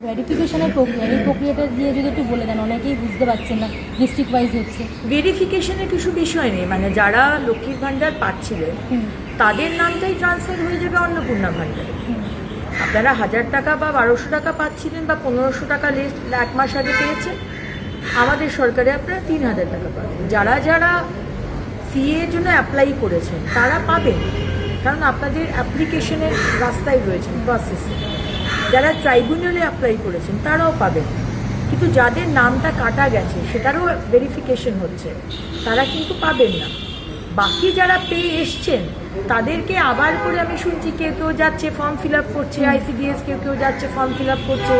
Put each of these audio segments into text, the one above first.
ভেরিফিকেশনের প্রক্রিয়া, এই প্রক্রিয়াটা দিয়ে যদি একটু বলে দেন, অনেকেই বুঝতে পারছেন না, ডিস্ট্রিক্ট ওয়াইজ হচ্ছে। ভেরিফিকেশনের কিছু বিষয় নেই, মানে যারা লক্ষ্মীর ভাণ্ডার পাচ্ছিলেন তাদের নামটাই ট্রান্সফার হয়ে যাবে অন্নপূর্ণা ভাণ্ডারে। আপনারা 1000 টাকা বা 1200 টাকা পাচ্ছিলেন বা 1500 টাকা লিস্ট এক মাস আগে পেয়েছেন, আমাদের সরকারে আপনারা 3000 টাকা পাবেন। যারা যারা সিএ এর জন্য অ্যাপ্লাই করেছেন তারা পাবেন, কারণ আপনাদের অ্যাপ্লিকেশনের রাস্তায় রয়েছেন, প্রসেসে। যারা ট্রাইব্যুনালে অ্যাপ্লাই করেছেন তারাও পাবেন, কিন্তু যাদের নামটা কাটা গেছে সেটারও ভেরিফিকেশন হচ্ছে, তারা কিন্তু পাবেন না। বাকি যারা পেয়ে এসছেন তাদেরকে আবার করে আমি শুনছি কেউ কেউ যাচ্ছে ফর্ম ফিল আপ করছে, আইসিডিএস কেউ কেউ যাচ্ছে ফর্ম ফিল আপ করছে,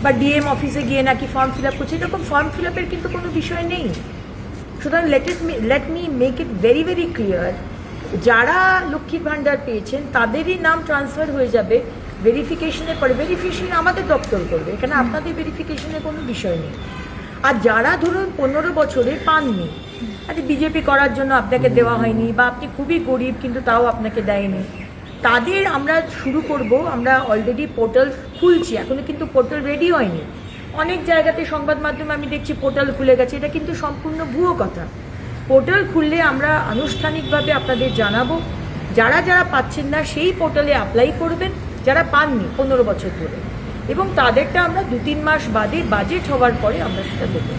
বা ডিএম অফিসে গিয়ে নাকি ফর্ম ফিল আপ করছে। এরকম ফর্ম ফিল আপের কিন্তু কোনো বিষয় নেই। সুতরাং let me make it very very clear, যারা লক্ষ্মীর ভাণ্ডার পেয়েছেন তাদেরই নাম ট্রান্সফার হয়ে যাবে ভেরিফিকেশনের পরে। ভেরিফিকেশন আমাদের দপ্তর করবে, এখানে আপনাদের ভেরিফিকেশনের কোনো বিষয় নেই। আর যারা ধরুন 15 বছরে পাননি, আরে বিজেপি করার জন্য আপনাকে দেওয়া হয়নি, বা আপনি খুবই গরিব কিন্তু তাও আপনাকে দেয়নি, তাদের আমরা শুরু করব। আমরা অলরেডি পোর্টাল খুলছি, এখনো কিন্তু পোর্টাল রেডি হয়নি। অনেক জায়গাতে সংবাদ মাধ্যমে আমি দেখছি পোর্টাল খুলে গেছে, এটা কিন্তু সম্পূর্ণ ভুয়ো কথা। পোর্টাল খুললে আমরা আনুষ্ঠানিকভাবে আপনাদের জানাবো। যারা যারা পাচ্ছেন না সেই পোর্টালে অ্যাপ্লাই করবেন, যারা পাননি 15 বছর ধরে, এবং তাদেরটা আমরা 2-3 মাস বাদে বাজেট হওয়ার পরে আমরা সেটা দেবো।